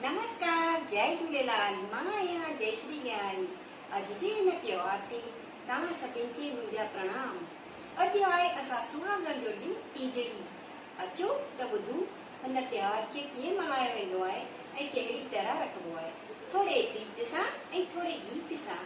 नमस्कार, जय झूलेलाल, मां आहियां जय श्री ज्ञान। अॼु जे हिन त्योहार ते तव्हां सभिनि खे मुंहिंजा प्रणाम। अॼु आहे असां सुहागण जो ॾींहुं तीजड़ी। अचो त ॿुधूं हिन त्योहार खे कीअं मल्हायो वेंदो आहे ऐं कहिड़ी तरह रखिबो आहे, थोरे प्रीत सां ऐं थोरे गीत सां।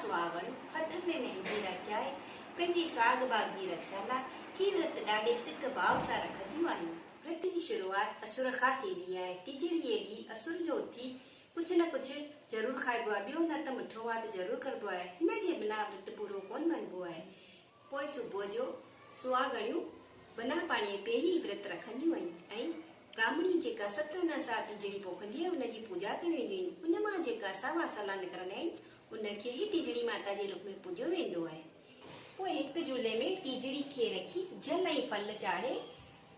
सुहागण हथन में मेहंदी रचाए पंहिंजी साग बाग जी रक्षा लाइ हीअ व्रत ॾाढे सिक भाव सां रखंदियूं आहिनि। व्रत जी शुरूआत असुर खां थींदी आहे। टीजड़ीअ ॾींहुं असुर जो उथी कुझु न कुझु ज़रूरु खाइबो आहे, ॿियो न त मिठो वात ज़रूरु करबो आहे। हिन जे बिना व्रत पूरो कोन मञिबो आहे। पोइ सुबुह जो सुहागणियूं बिना पाणीअ पहिरीं व्रत रखंदियूं आहिनि ऐं ब्राह्मणी जेका 7 ॾींहं सां टीजड़ी पोखंदी आहे उनजी पूजा करण वेंदियूं आहिनि। उन मां जेका सावा सला निकिरंदा आहिनि उनखे ई टीजड़ी माता जे रूप में पूॼियो वेंदो आहे। पोइ हिकु झूले में टीजड़ी खे रखी जल ऐं फल चाढ़े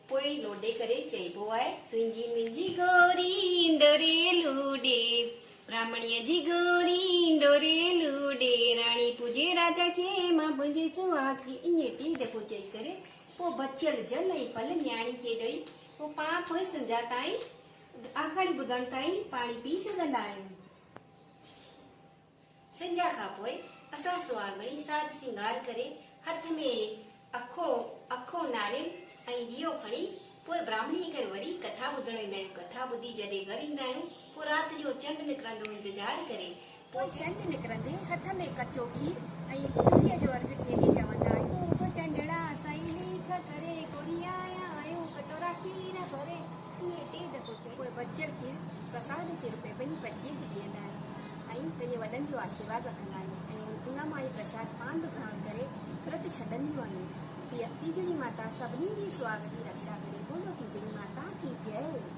पोइ लोॾे करे चइबो आहे, तुंहिंजी मुंहिंजी गौरी इंदोरे लूॾे, ब्राह्मणीअ जी गौरी इंदोरे लूॾे, राणी पूजे राजा खे मां मुंहिंजे सुहागी। ईअं 3 दफ़ो चई करे पोइ बचियल जल ऐं फल न्याणी खे ॾेई पोइ पाण पोइ संझा ताईं आखाड़ी ॿुधण ताईं पाणी पी सघंदा आहियूं। संझा खां पोइ असां सुहागणी साज सिंगार करे हथ में अखो नारियल ऐं ॾीओ खणी पोइ ब्राह्मणी घर वरी कथा ॿुधण वेंदा आहियूं। कथा ॿुधी जॾहिं घर ईंदा आहियूं पोइ राति जो चंड निकिरंदो इंतजार करे पोइ चंड निकिरंदे हथ में कचो खीर ऐं चूड़ीअ जो अर्घ ॾियणी चवंदा आहियूं। पोइ चंडड़ा साईं लीख करे कोड़ी आया आहियूं कटोरा खीर भरे। ईअं 3 दफ़ो चई पोइ बचियल खीर प्रसाद जे रूप में पंहिंजी पत्नीअ खे ॾींदा आहियूं ऐं पंहिंजे वॾनि जो आशीर्वाद रखंदा आहियूं ऐं उन मां ई प्रसाद पान बि ग्रहण करे व्रत छॾंदियूं आहियूं। तीजड़ी माता सभिनी जी सुहाग जी रक्षा करे। बोलो तीजड़ी माता की जय।